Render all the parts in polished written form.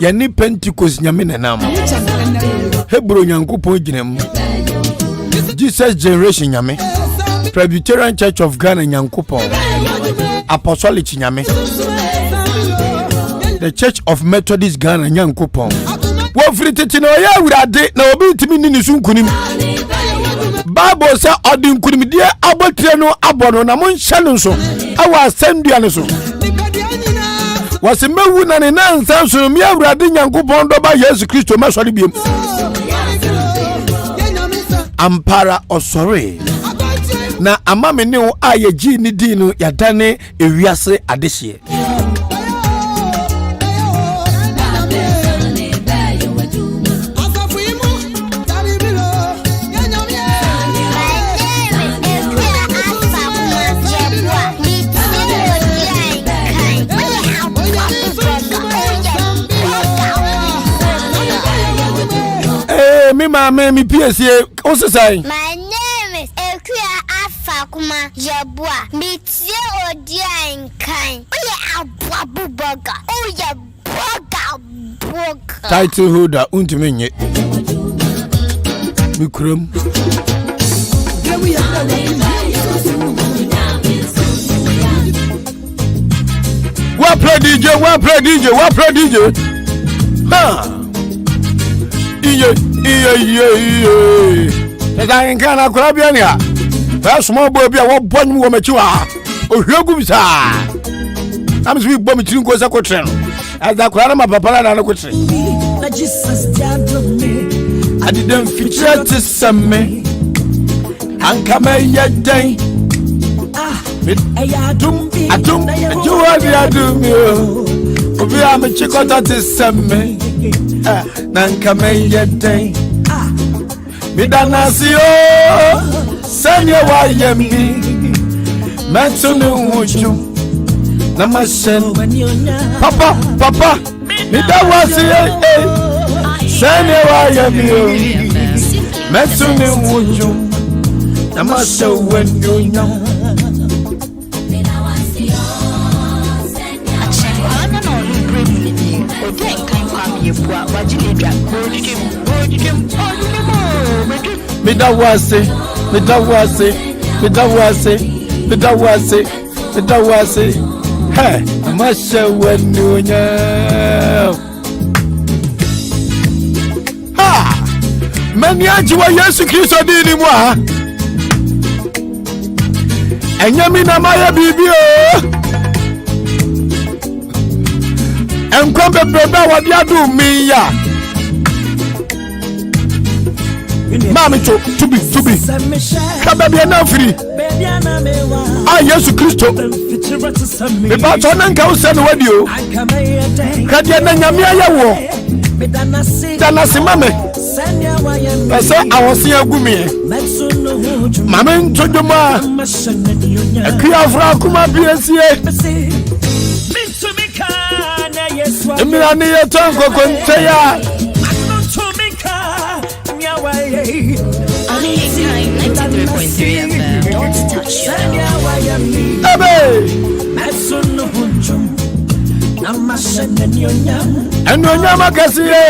Yani Pentecost nyame nenam. Hebrew Nyankopon ginam. Jesus generation nyame. Presbyterian Church of Ghana Nyankopon. Apostolic nyame. The Church of Methodist Ghana Nyankopon. Wo frititi no ya wurade na obi ntimi ni nisu nkunim. Bible say odi nkunim die abotre no abono na mon hye no so. Awa asendua no so. Wasi mewu na ne nansa so mi awurade Nyankopon do ba Yesu Kristo masori biem. Ampara osore. Na amame ne wo ayeji ni di no yadane ewiase adehye. Me mama me PSA what's say? My name is Ahenkan Kwame Yeboah. Me tie Odi Ahenkan. Abu burger. Oh yeah, burger. Title holder untime nye. Me krum. What play DJ? Ha. Iye. Ahenkan akura bia ne a. Ba small boy bia wo bonu wo machi wa. Ohwegu bisa. Am so we bom tiri nko sa kotre no. As akura na mapapa na kotre. Na Jesus diado me. I didn't feature to some me. Ankame yedai. Adum you adum me. Obi am chikota to some me. Nankame yedai. Midanasio Sanya wayemi Matunu wuju Namashen Papa Midawasi Sanya wayemi Matunu wuju Namashen wenyunya Odi Ahenkan Kwame Yeboah wajilidra Midawase Hey, Namashe wenyunya Ha Mani ajiwa Yesu Kristo dini mwa Enyami na maya bibio Enkwambe beba wadi adu miya Mami tubi Kababia na free Yesu Kristo Beba tona nka usenu wadio Kadia na nyamia yawo Danasi mame Pesa awasi ya gumi Mame ntojuma Ekia fra kuma BSA Emirani yetongo konteya Ahenkan 93.3 FM. Don't touch your Anyonyama kasiye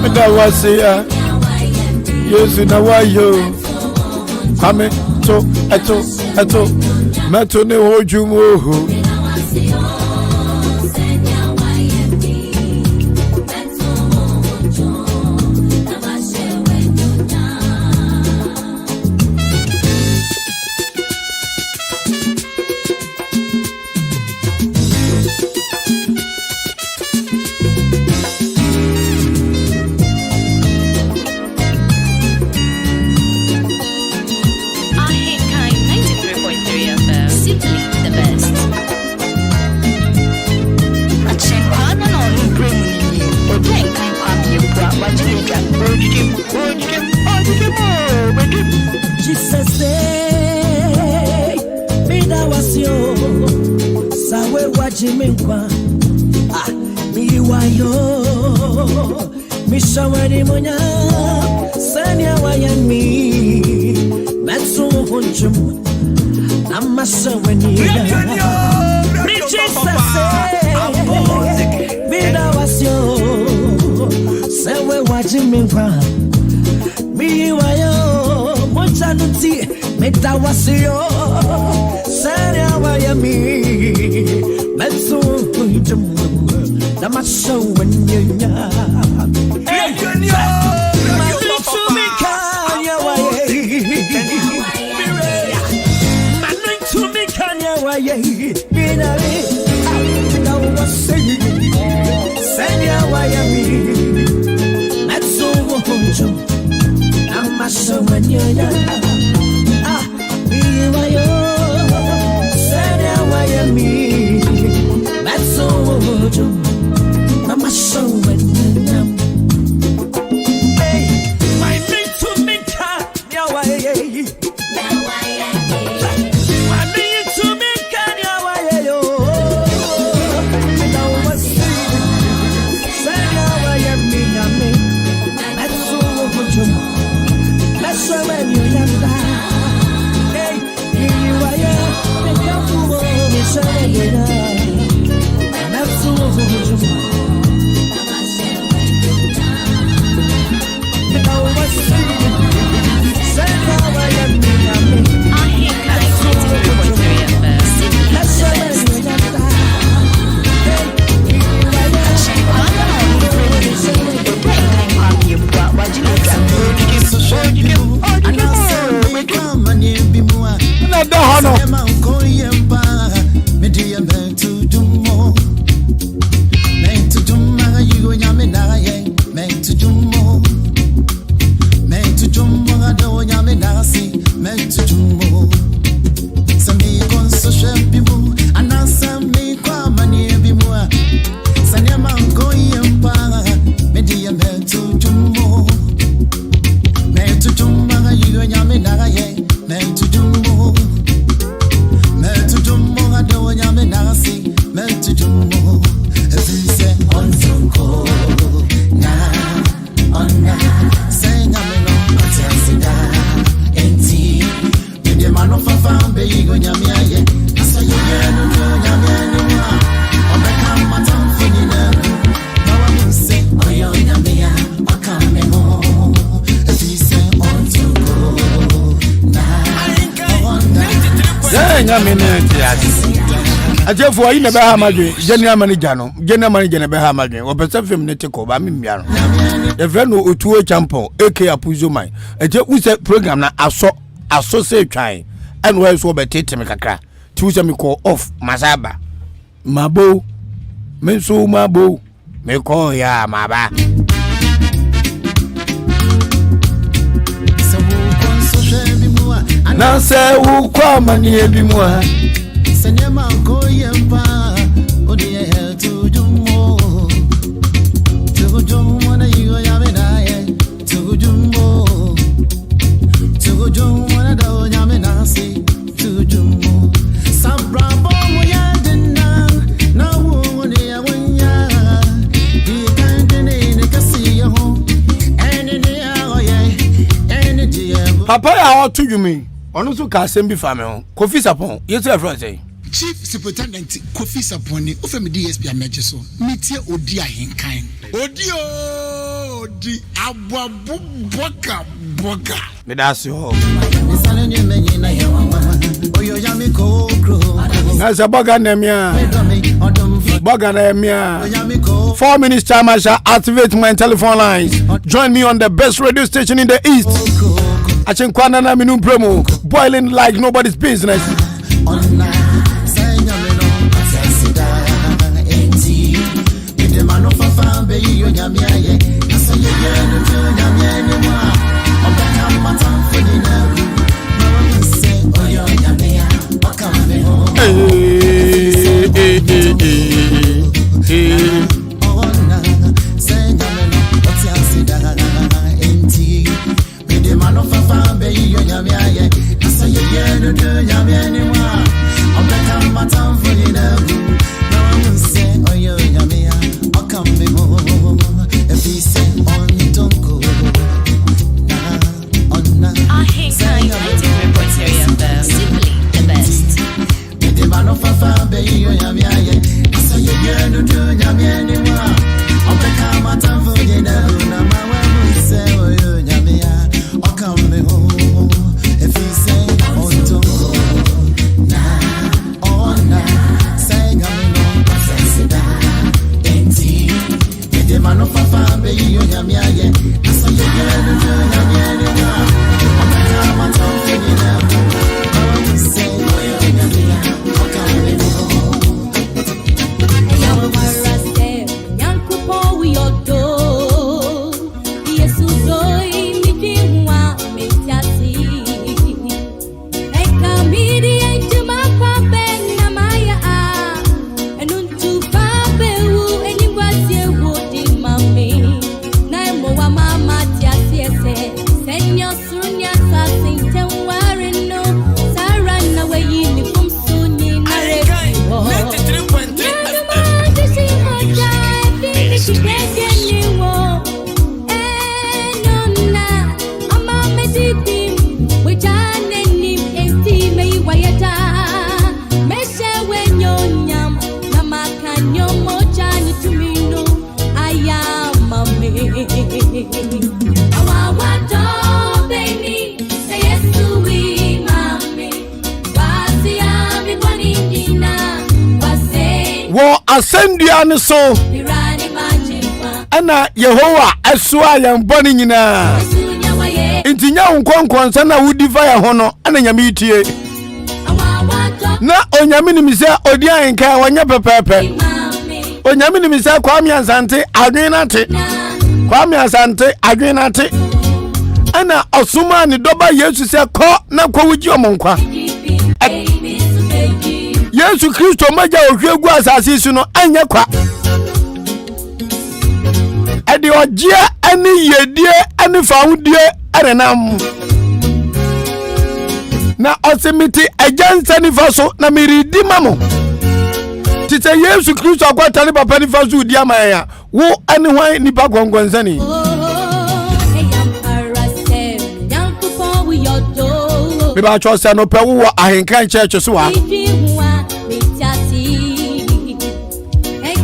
Midawasiya Yesu na wayo Kwame eto Meto ne hojumo Ahenkan 93.3 FM. Simply the best. wasio sawe wajimengwa mi wayo mishawari monya sanya wayami metsu hunchum namasawani Mina wasio sawe wajimengwa mi wayo mochanuti meta wasio sanya wayami metsu hunchum namasawani Ajefo ayi na be ha madwe general manager no general manager na be ha madwe opesa fem ne teko ba memia no e fe no otuo champion AK apuzo man eje use program na aso se twan and where so be tete me kakra ti use me call off masaba mabo menso mabo me call ya maba na se wo kwa mani ebimwa Senyama koyempa Odi Ahenkan tujumo tujumo na yigo yame naye tujumo na do yame nasi tujumo sabra bomo yadena na wo ni awanya di kandene ne kasi ho ene ne aoye ene die papa ya otujumi onu so ka sembi fa me ho Kofi Sapon yesu e fro say Chief Superintendent Kofi Sapon ni ofemi DSP ameje so metie Odi Ahenkan Odi abwabu boga me da se ho na se boga na emia 4 minutes time I shall activate my telephone lines. Join me on the best radio station in the east. Ahenkan Kwame Minum promo boiling like nobody's business. Wo asenduane so ana Yehowa asua yamboni nyina intinya unkonkonsa na wudifa ya hono ana nyame itie na onyame ni mise Odi Ahenkan wanya pepepe onyame ni mise Kwame Asante adwenate Kwame Asante adwenate ana osuma ni doba Yesu se ko na ko wuji omonkwa Yesu Kristo maja ohwegu asase su no anya kwa ade ogie ani yedie ani faudie arenam na osimiti ajansa ni faso na miridi mamo tite Yesu Kristo akwata ni papa ni faso udi amaya wo ani hwan ni ba gongonzani Biba chosa no pe wo Ahenkan church so wa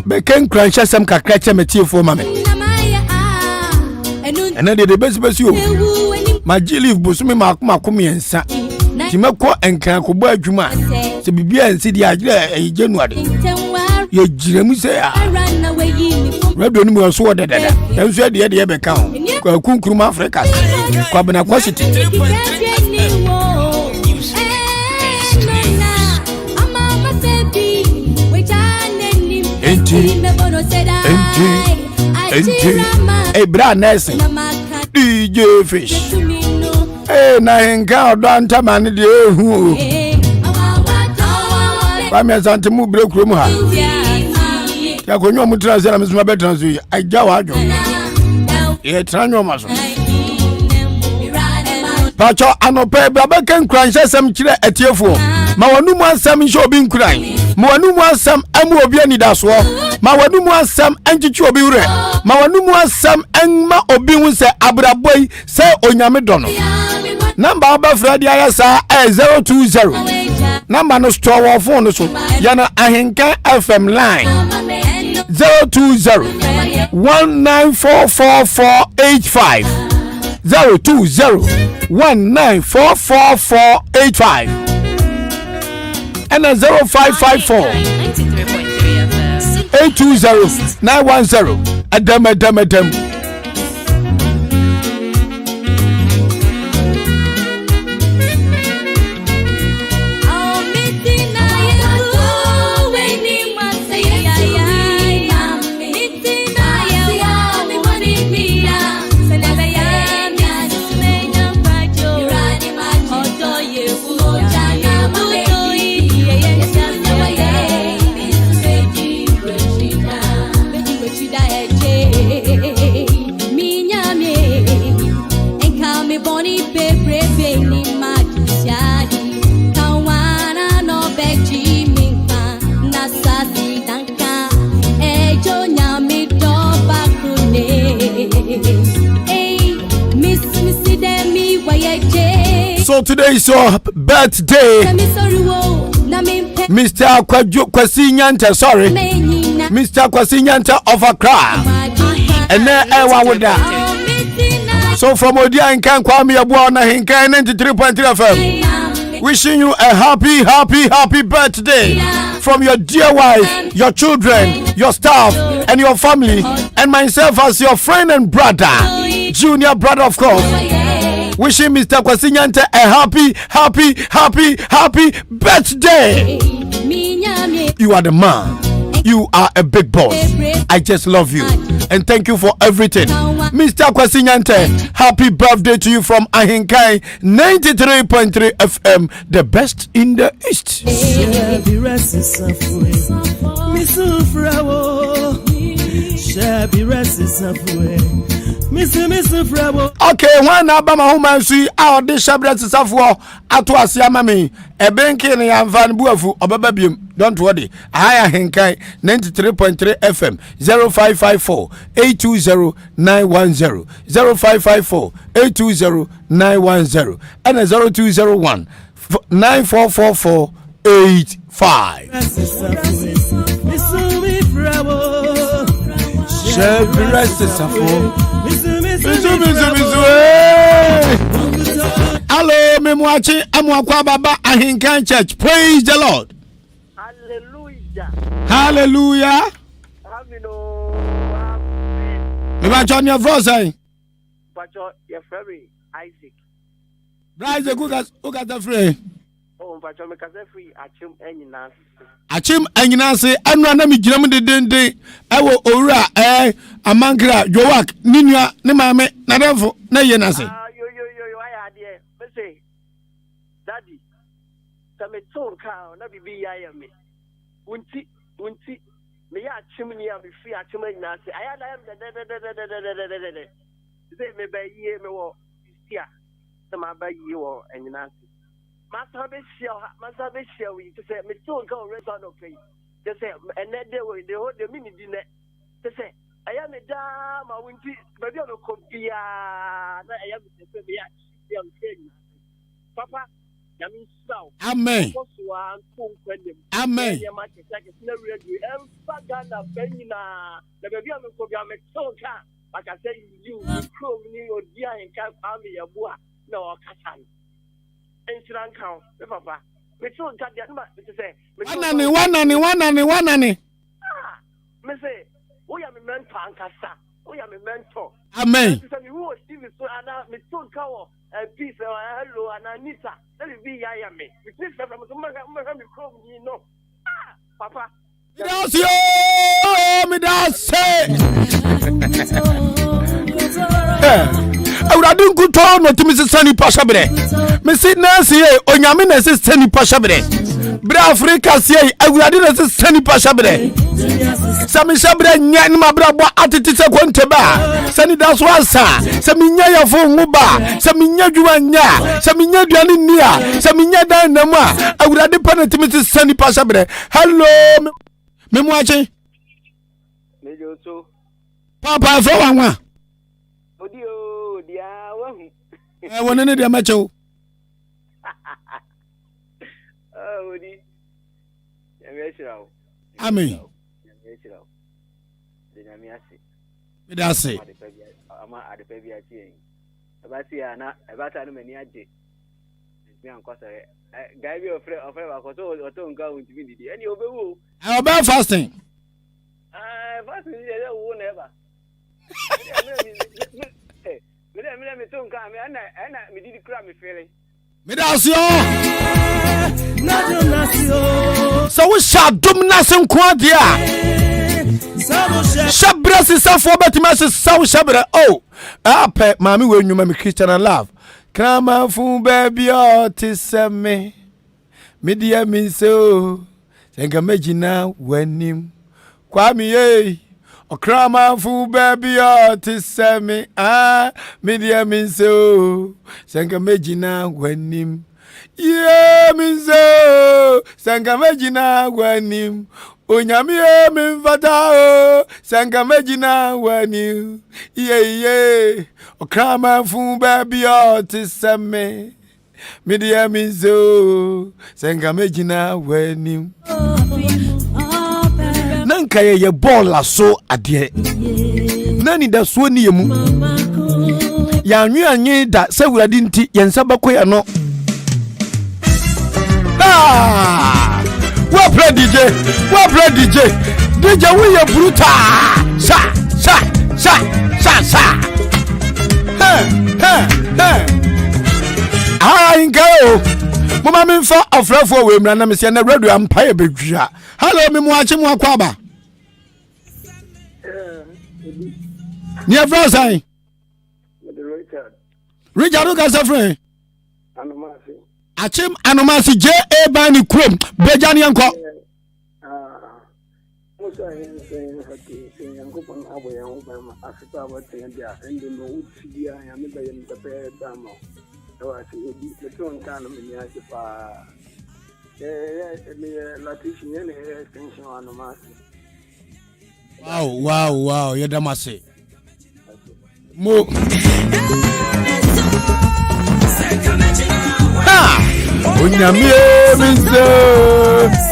Beken kranche sem kakra che metiefo mame ene de besi o majili busumi makom yensa timako enkan ko ba adwuma se bibia ensi di agire ejenuade ye jiremu se ya radio ni mo so odedede enso de beka ho kwa kunkuruma Africa kwa bena kwasiti Ebra Nelson DJ Fish na Ahenkan odanta mane de ehu Kwame Asante mu bre kuro mu ha ya konyo mu transfer na mesuma be transfer aja wa adwo ye tranyo maso Pacho anope baba ken kranche sem kire etiefo ma wanu mu asam nso obi nkuran ma wanu mu asam amu obi anidaso ma wanu mu asam anchichi obi wure ma wanu mu asam enma obi hu se abraboi se onyame dono number aba fradi ayasa 020 number no store wo phone so yana Ahenkan FM line 020 194445 020 194445 and 0554 820 910 adam So today is your birthday, Mr. Kwasi Nyanta. Sorry, Mr. Kwasi Nyanta of Accra. And then I with that. So from Odi Ahenkan Kwame Yeboah on Ahenkan 93.3 FM. Wishing you a happy birthday from your dear wife, your children, your staff, and your family, and myself as your friend and brother, junior brother, of course. Wishing Mr. Kwasi Nyanta a happy birthday. You are the man. You are a big boss. I just love you. And thank you for everything. Mr. Kwasi Nyanta, happy birthday to you from Ahenkan 93.3 FM, the best in the East. Okay, when Abama Human see our dish shabrets of war at was Yamami, a banking and Van Buafu or Babium. Don't worry. Ahenkan 93.3 FM 0554 820 910 0554 820 910 and a 0201 9444 85. Hello, Memwachi Amwakwa Baba Ahenkan Church. Praise the Lord. Hallelujah. You John your brother. But your friend Isaac. Isaac, who got the free? Oh, but you're free. Achim Anyanase, and Ranami Jam de Dende, Ewo Ora, Amangra, Joak, Nina, Nemame, Nadavo, Nayanase. Daddy, some tone cow, not be I am me. Wunti, me ya chimney, I'll be free. I am the they may buy ye me or yeah, some I buy you or any nasty. Master be shall we to say, me tone go rest on no place. Just say, and then they will hold the mini dinner. To say, I am a dam, I won't but you don't come here. I am the Papa. Amen. Amen. Like I say, you come near Odi Ahenkan Kwame Yeboah. No, Katan. And Sri Lanka, Papa. Me so got the number to say. One. Me say, we are a mentor, Ankasa. We are a mentor. Amen. Who was Steve so and me so cow and peace and hello and Anita. Let it be I am me. With this from some you know. Papa. Me does say. I would have done good tone to Mrs. Sunny Pashabre. Mrs. Nancy, on your minister, Sunny Pashabre. Bra Africa, say, I would have done a Sunny Pashabre. Sami Shabre, Yanma Brabo, Attitisa Quanteba, Sunny Das Wasa, Saminya Funguba, Saminya Juanya, Saminya Juania, Saminya Danama. I would have depended to Mrs. Sunny Pashabre. Hello, Memwache. Papa, for one. Odio, dear one. I want to do a macho. Oh, I mean, that's it. I'm at the baby. About here, not about many a day. Guy, you're afraid of ever, or don't go into me. And you'll be how about fasting? Fasting, won't ever. Me don't come, and I me did cry me feeling. So we shall do nothing quadia. Shabras is for better masses, so shabra. Oh, pet mammy, when you make Christian and love. Come on, fool, baby, tis me. Media me so. Think I made you now when him. Kwame, o krama fu baby tis me media me so sanka mejina gwanim yeah me so sanka mejina gwanim onyame me mfata o sanka mejina gwanim yeah o krama fu baby tis me Media means so. Senga mejina wenim. Nanka ye ball so adie. Nani da so ni emu. Ya nwi anyi da se wurade nti yensa bakoya no. Ah! What play DJ? What play DJ? DJ we are brutal. Sa. Ingo. Mama min for afrafo we mra na me se na radio empire bedua. Hello me mo achi mo akwaba. Ni afra sai. Richard ka sa friend. Anomasi. Achim anomasi JA ban ni krom bejani enko. Musa yen hati yankopon aboyan ubama afita wate ndia ende no utsidia ya meba yen tape damo. Wasi edi leton kana mnyasi pa latishi nyene extension anomasi. Wow, yedamase. Mo Unyamie mizo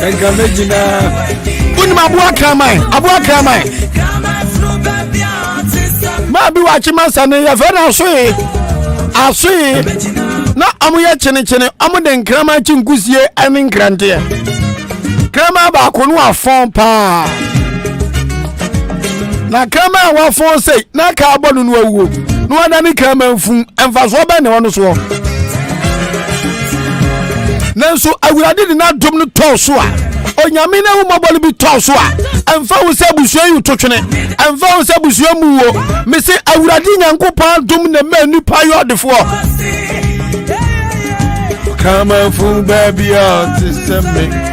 Enka mejina Unima abuwa kamai Mabi wachima sane ya vena asui Na amu ya chene amu den krama chingusie anin krantia Krama ba kunu afon pa Na krama wafon sei Na ka abonu nuwa Nuwa ni krama mfun Enfaso bene wanu suwo Nanso awurade de na dom no toso a onyame na wo mabole bi toso a emfa wo se busuan yu totwene emfa wo se busuan mu wo me se awurade nyankopon dom na ma nipa yo defo come from baby out to send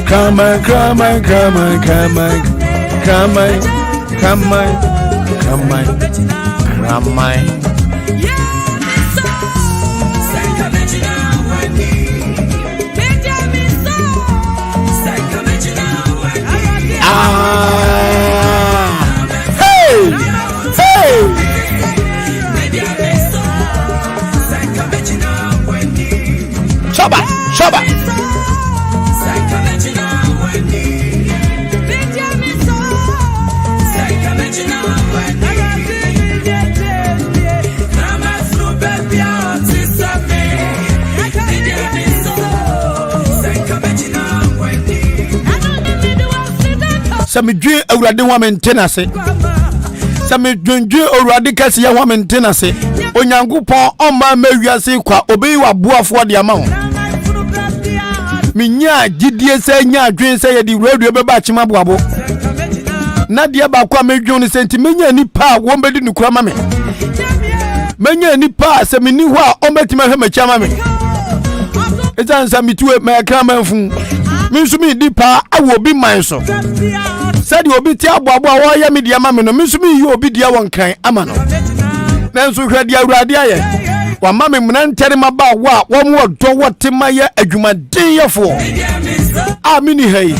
Come on. Hey! Shaba! Some dream already one maintenance. Some dream already kasi ya one maintenance. Onyankopon oma mewiase kwa obeyi wa boafo de ama ho. Minya gidie se nya adwen se ye di radio beba chima boabo. Na de ba kwa medwon ni senti menya nipa wo mbedi nukura ma me. Menya nipa se meni ho a ometima hwe chama me. Ezansa mitue me krama mfu. Minsumi dipa awo bi manso. Said you be tia boabo a wo ya media ma me no minsumi yi obi dia won kan ama no. Nanso hwe dia awurade aye. Wa ma me mna ntere ma ba wo mo do wote ma ye adwumaden yefo. Amini hei.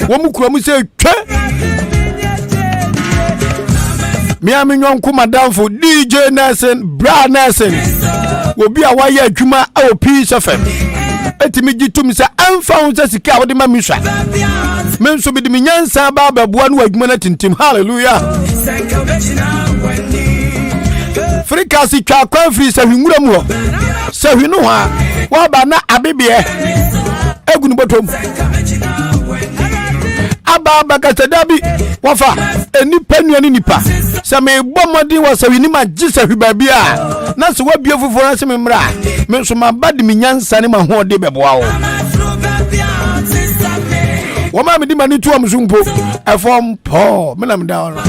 Wo mu kura mu se twa. Mi aminyon ku madamfo DJ Nelson, Bra Nelson. Wo bi a wa ye adwuma a o Peace FM. Etimi gitum se amfa won se sika wo de ma misha. Menso bi de minyansa ba baboa no adwuma na tintim. Hallelujah. Frika si twa kwa free se hwinwura mu ho. Se hwinu ha wa ba na abebie. Egunu botom. Aba kasadabi wafa enipa nuani nipa. Se me bomodi wa se hwini ma gise hwibabia. Na se wa bie foforo na se me mra. Me so ma badi minyansa ne ma ho de beboa wo. Wo ma me di mani tu amzumpo. Efom po me na me da wo.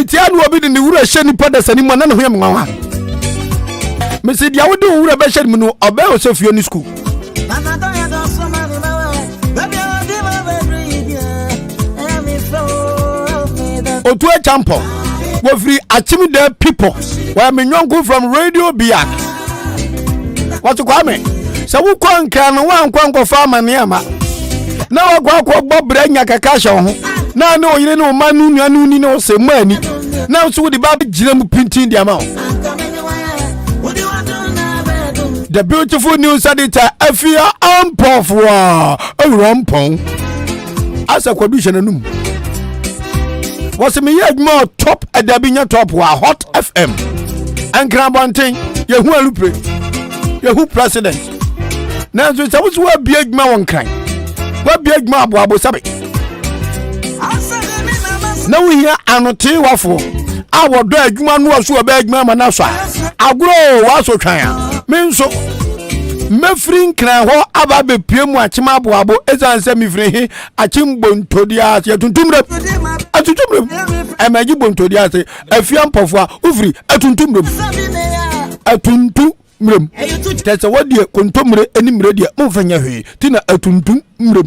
Itianu obi ni wura hye nipa da sani mo na ne ho yam nwa. Me se dia wo de wura be hye mu no obe o se fio ni school. Otue Champo. We free Achimide people. Where me nyonko from Radio Biak. What to Kwame? So we can one kwanko farmer niama. Now I go Bob Brenya Kakasha. Now no you know manu ni no se money. Now so the baby jilemu printing the amount. The beautiful news editor Afia Ampofwa Rampong. As a condition anum. Was me yet more top at the Binya top wa Hot FM. And Crabonting, Yahoo Lupe, Yahoo President. Now, so suppose we big man one kind. What big man Wabo Sabi? Now we hear Anote Waffle. Our drag man was so a big man Manasa. I grow was so trying. Mean so. Mefrin kran ho ababe piemu achima boabo ezan se mifrin achim bontodia ase tuntumre atutumre emaji bontodia ase afiam pofo ufri atuntumre atuntumre tese wodie kontomre animre die momfanya hwe tina atuntumre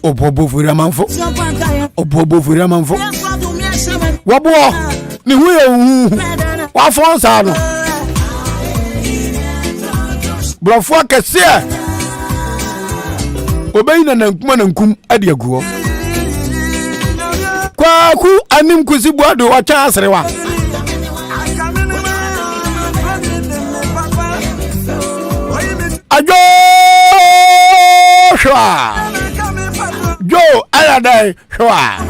obobo fura manfo wabo ni huye wa fonsa no Brofo kese obeyina nankuma nankum ade aguo kwaku anim kusi boado wacha asrewa ajo shwa jo aladai shwa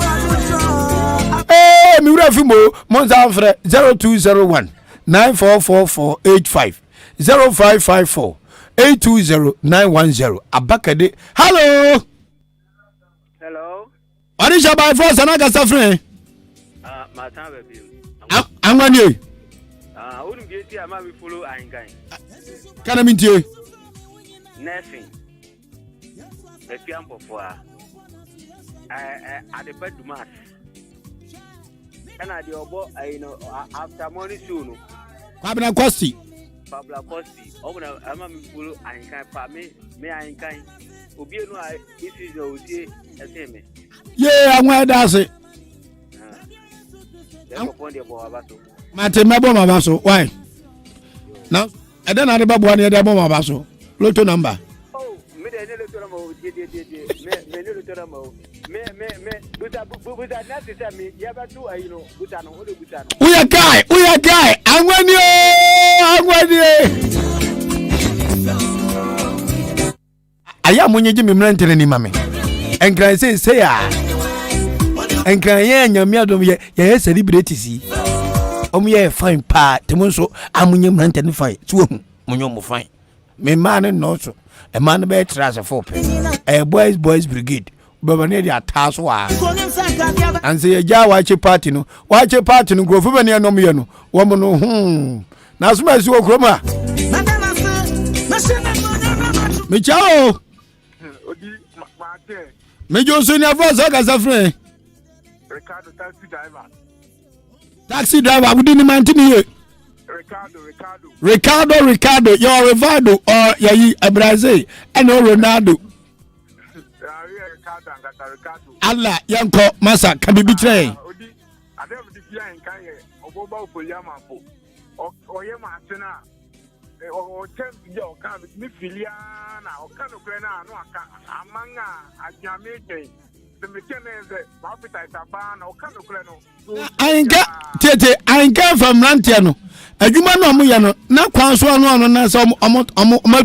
mi wura fimo monza frɛ 0201 944485 0554 820-910 Abakade. Hello. Hello. Arisha by force anaga safre. My time baby. Angani. Wouldn't be here ma we follow Ahenkan. Kana mintie. Nursing. The piampo for at the bed mass. And I the obo you know after morning soon. Kwabena Kosti. Pabla Kosti. Obuna ama mi follow Ahenkan Kwame Ahenkan. Obi no isi zo odi eseme. Yeah, I'm that's it. Mate mebo mabaso. Why? Now, I don't have the babu ani ede bo mabaso. Lotto number. Oh, me de ne lotto number. Me ne lotto number. Me buta na tisa me yaba tu ayino buta no ode buta no. Uya guy. Angwani. Aya munyeji me mrantere ni mame. Enkran say ya. Enkran ye nyame adom ye celebrate si. Ye fine pa temo so amunye mrante ni fine. Tu munyo mo fine. Me man no so. E man be trash for pe. Boys brigade. Baba ne dia taso wa. And say ja wache party no. Wache party no grofo be ne no me no. Wo mo no na so ma si wo kroma. Me chao. Odi Mate. Me jo so ni afọ so ka safre. Ricardo Taxi driver, we didn't maintain here. Ricardo, you're Rivaldo or you're Brazil and Ronaldo. Allah, Yanko, Massa, can be betrayed. I never declare in Kanye or Bobo for Yamapo or Yamasena or Temp, come with Filiana or Canogrena, no, Amanga, at Jamaican. The mechanics, appetite, ban or Canogreno. I ain't from Lantiano. A human no muyano, not Quanso no na some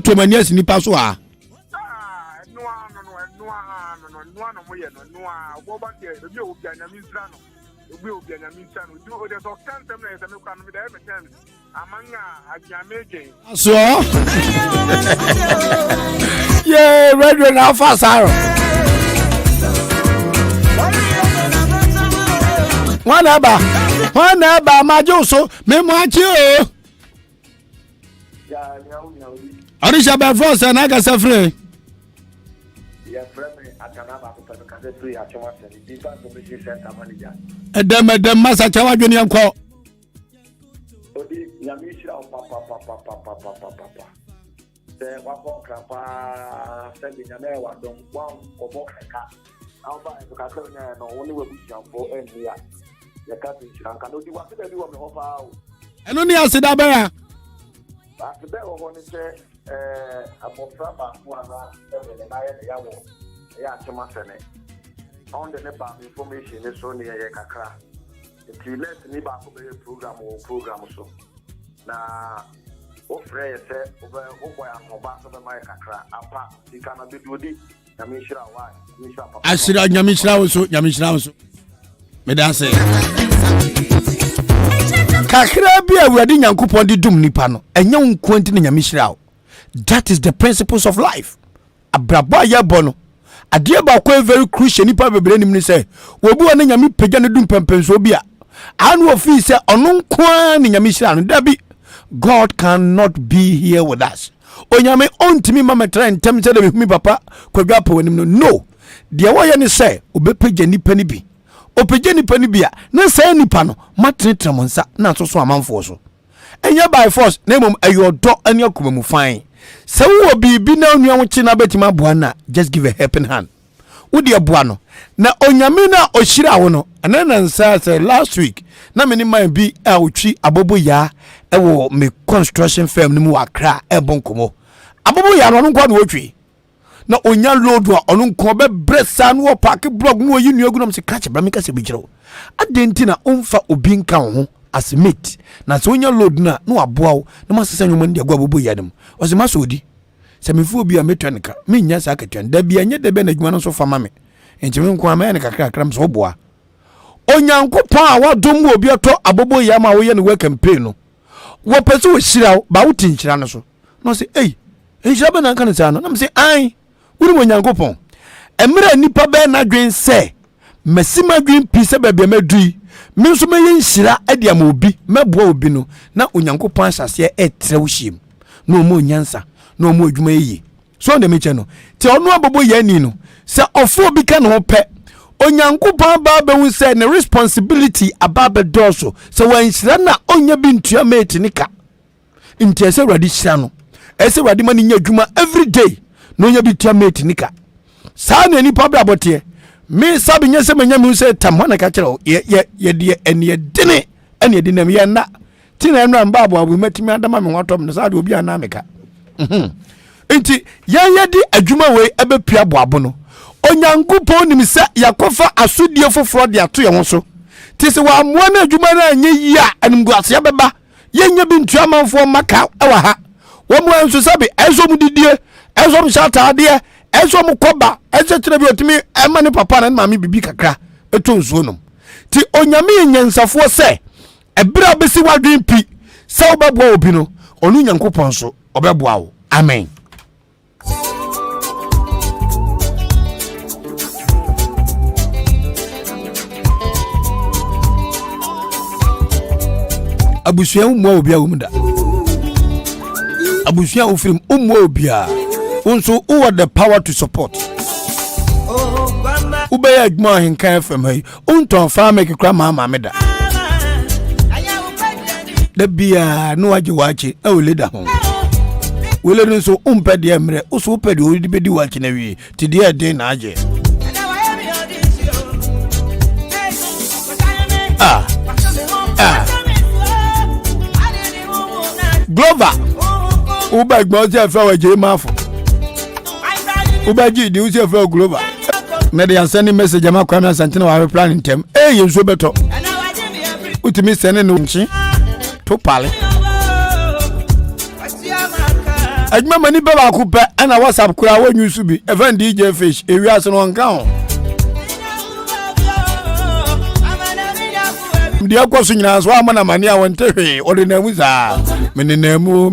to my yes in the Passoa. No, Boba, you will be an Amisano. You will be an Amisano. You there's all kinds of names and you can be there every time. Amanga, at Jamaican. So, yeah, red now fast arrow. One eba majoso me mwachi o. Arisha by force and aga safre. Ya frame akanaba ko pelo kaze tu ya choma se di ba ko be center manager. Edem masa chawa dwoni anko. Odi ya mi shira o papa. Se wa ko krapa se bi na me wa don wa ko bo kaka. Alba and Kakana, no one will be for and here. The cousin can do what they do on the offer. And only I said that. After that, I want to say, I'm on Fraba, one and I am Yamo. Yeah, to my Senate. On the Nepal information is only a Kakra. If you let me back over a program or program so. Now, what phrase said over my Kakra, apart, you cannot be doing. I said, Yamishra also. Madam say, Kakra be a wedding and coupon de dum nipano, and young Quentin Yamishra. That is the principles of life. A braba ya bono. A dear Bakwe very crucial nipa be brain say, Wobu and Yami Pejana dum pempensobia. Annual fee say, Onun Kwan in Yamishra and Debbie. God cannot be here with us. Onyame ontimi mama try ntem say dem me papa kwadwa pa wanim no de wo ye ne say obepagya nipa ni bi opagya nipa ni bi a na say nipa no matretra monsa na so amanfo so enya by force na mom ayodo ane akoma mu fine say wo bibi na onua wo chi na betima boa na just give a helping hand wo de boa no na onyame na ohira wo no anana nsa say last week na me ni man bi a otwi abobo ya ewo me construction firm ni mu Accra ebonkomo abobo ya no nkwa no otwi na onya load a ono nko be bresa no park blog no yi nuagu no se catch bra me ka se bigiro adenti na onfa obi nka ho as mate na se onya load na no aboa wo na masesa nyoma ndi agwa abobo ya dem o se masodi se me fu obi a metwanika me nya sa akatwan da bia nya da be na adwuma no so fa ma me enti me nko ama ne kakra kram so boa onyankopon a wadom obi ato abobo ya ma wo ye no work campaign no wo pese wo hira ba wo tinchira no so no say eh hira be na kan sa no na me say ai wuri mo onyankopon emre nipa be na dwen se masima dwen pise ba bia madui me nso me hira ade am obi meboa obi no na onyankopon asase etre wo hiem no mo nyansa no mo adwuma yi so na me che no te ono abobo ya ni no se ofo obi ka no pe onyankopon ba be hu say ne responsibility ababe doso so wan hira na onya bi ntua mate nika ntese radi hira no ese radi mani nya adwuma every day no nya bi ntua mate nika sa na ni pabra bote me sabi nya se manya mi say tam na ka kire ye de ene dene ene de nam ye na tina enra mba abo abu matimi adama me wotom na sa de obi ana meka enti ye de adwuma we ebe pia bo abo no onyankopon nim se yakofa asodie foforo de ato ye ho so tise wa amoa na adwuma na anye yi a animguase ya beba ye nya bi ntua manfo maka ewa ha wo mo enso sabe enso mu didie enso mu shata de enso mu koba enso tire bi otimi ema ne papa na mama bibi kakra eto nsuo no ti onyame nyansafo se ebra besi wadwen pi se obeboa obi no onu nyankopon so obeboa wo amen. Abusuya umwa obia umda abusuya ufrim umwa obia unso uwa the power to support ubaya adwuma Ahenkan FM hay unton fa make kra mama meda da bia no waje wache e o leader ho wele nso umpede emre uso upede o bedi wache na wi ti de den na age Glover uba gbon se fe waje mafo uba ji di u se fe Glover me dey send message am Kwame Asante na wa plan tem yenso beto utimi send no nchi to pale adwuma mani be ba ku pe na WhatsApp kura wa nyusu bi even DJ Fish ewi aso no nka ho ndi akwaso nyina so amana mani a wonte hwe ode na mu za menenemu